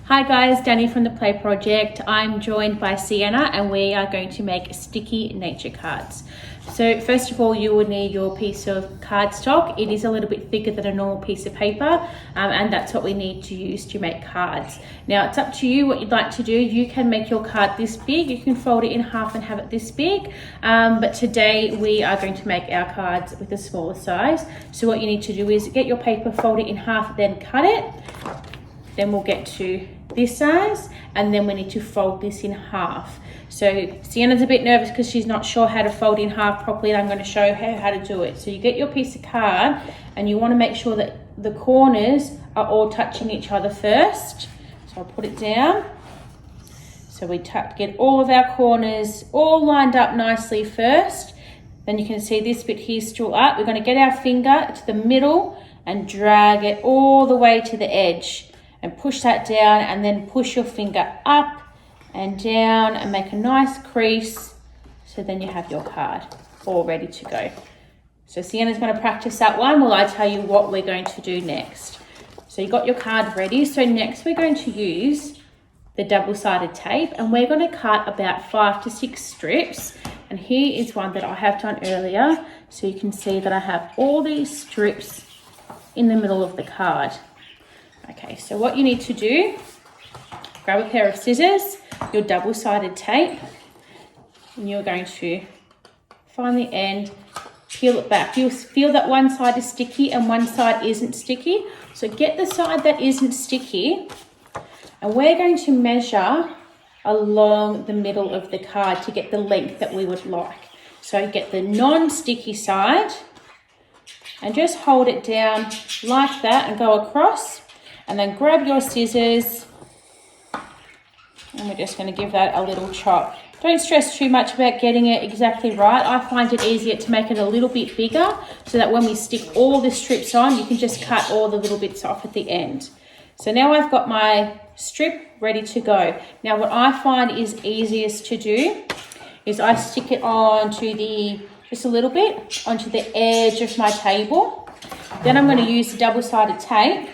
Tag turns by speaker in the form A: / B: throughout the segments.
A: Hi guys, Danny from the Play Project. I'm joined by Sienna and we are going to make sticky nature cards. So first of all, you will need your piece of cardstock. It is a little bit thicker than a normal piece of paper, and that's what we need to use to make cards. Now it's up to you what you'd like to do. You can make your card this big, you can fold it in half and have it this big, but today we are going to make our cards with a smaller size. So what you need to do is get your paper, fold it in half, then cut it. Then we'll get to this size, and then we need to fold this in half. So Sienna's a bit nervous because she's not sure how to fold in half properly, and I'm going to show her how to do it. So you get your piece of card and you want to make sure that the corners are all touching each other first. So I'll put it down. So we get all of our corners all lined up nicely first. Then you can see this bit here still up. We're going to get our finger to the middle and drag it all the way to the edge. And push that down, and then push your finger up and down and make a nice crease. So then you have your card all ready to go. So Sienna's going to practice that one while I tell you what we're going to do next. So you got your card ready. So next we're going to use the double-sided tape, and we're going to cut about 5 to 6 strips. And here is one that I have done earlier. So you can see that I have all these strips in the middle of the card. Okay, so what you need to do, grab a pair of scissors, your double-sided tape, and you're going to find the end, peel it back. You'll feel that one side is sticky and one side isn't sticky. So get the side that isn't sticky, and we're going to measure along the middle of the card to get the length that we would like. So get the non-sticky side and just hold it down like that and go across. And then grab your scissors, and we're just going to give that a little chop. Don't stress too much about getting it exactly right. I find it easier to make it a little bit bigger so that when we stick all the strips on, you can just cut all the little bits off at the end. So now I've got my strip ready to go. Now what I find is easiest to do is I stick it onto just a little bit, onto the edge of my table. Then I'm going to use the double-sided tape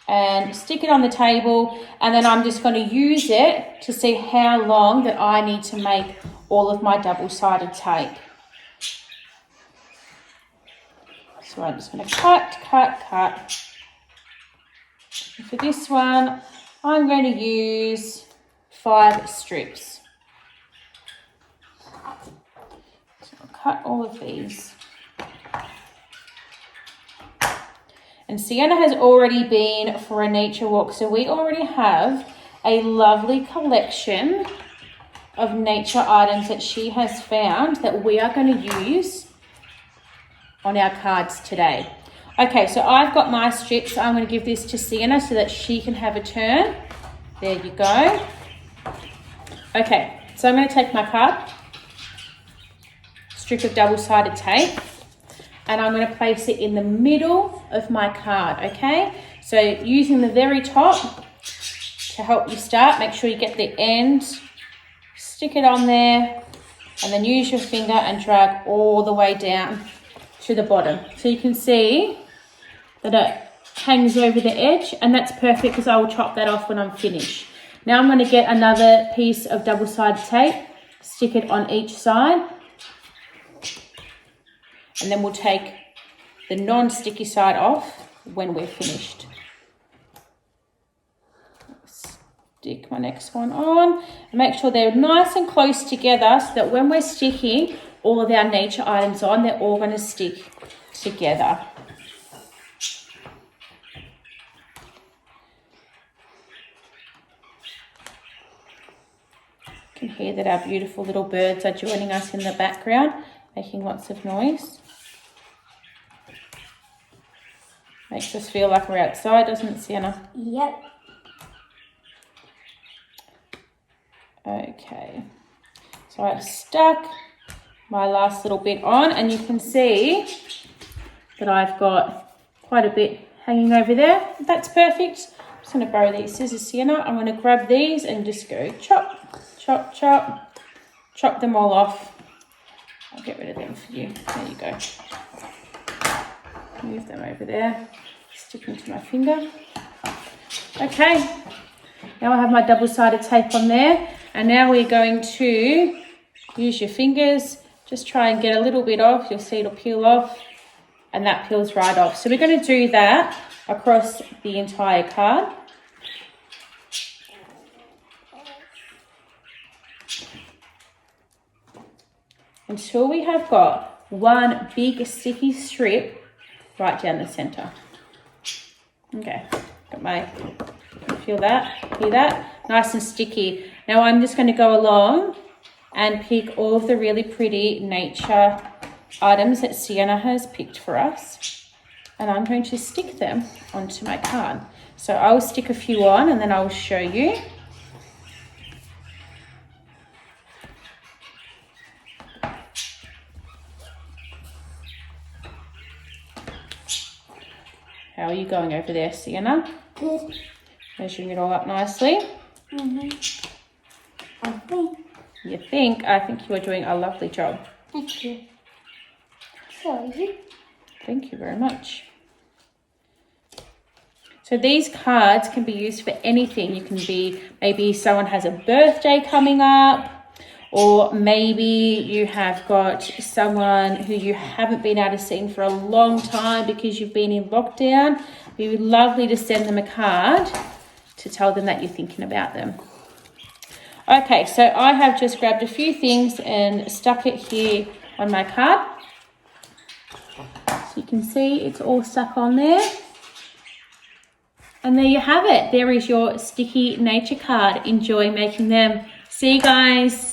A: and stick it on the table, and then I'm just going to use it to see how long that I need to make all of my double-sided tape. So I'm just going to cut. And for this one, I'm going to use 5 strips. So I'll cut all of these. And Sienna has already been for a nature walk, so we already have a lovely collection of nature items that she has found that we are going to use on our cards today. Okay, so I've got my strips. I'm going to give this to Sienna so that she can have a turn. There you go. Okay, so I'm going to take my card, strip of double-sided tape, and I'm going to place it in the middle of my card, okay? So using the very top to help you start, make sure you get the end, stick it on there, and then use your finger and drag all the way down to the bottom. So you can see that it hangs over the edge, and that's perfect because I will chop that off when I'm finished. Now I'm going to get another piece of double-sided tape, stick it on each side, and then we'll take the non-sticky side off when we're finished. Stick my next one on and make sure they're nice and close together so that when we're sticking all of our nature items on, they're all going to stick together. You can hear that our beautiful little birds are joining us in the background, making lots of noise. Makes us feel like we're outside, doesn't it, Sienna?
B: Yep.
A: Okay. So I've stuck my last little bit on, and you can see that I've got quite a bit hanging over there. That's perfect. I'm just going to borrow these scissors, Sienna. I'm going to grab these and just go chop, chop, chop. Chop them all off. I'll get rid of them for you. There you go. Move them over there. Stick them to my finger. Okay, now I have my double-sided tape on there, and now we're going to use your fingers, just try and get a little bit off. You'll see it'll peel off, and that peels right off. So we're going to do that across the entire card. Until we have got one big sticky strip right down the center. Okay, got my, feel that, hear that? Nice and sticky. Now I'm just going to go along and pick all of the really pretty nature items that Sienna has picked for us, and I'm going to stick them onto my card. So I'll stick a few on and then I'll show you. How are you going over there, Sienna?
B: Good.
A: Measuring it all up nicely.
B: I think.
A: You think? I think you are doing a lovely job.
B: Thank you. Sorry.
A: Thank you very much. So these cards can be used for anything. You can be, maybe someone has a birthday coming up, or maybe you have got someone who you haven't been able to see for a long time because you've been in lockdown. It would be lovely to send them a card to tell them that you're thinking about them. Okay, so I have just grabbed a few things and stuck it here on my card. So you can see it's all stuck on there. And there you have it. There is your sticky nature card. Enjoy making them. See you guys.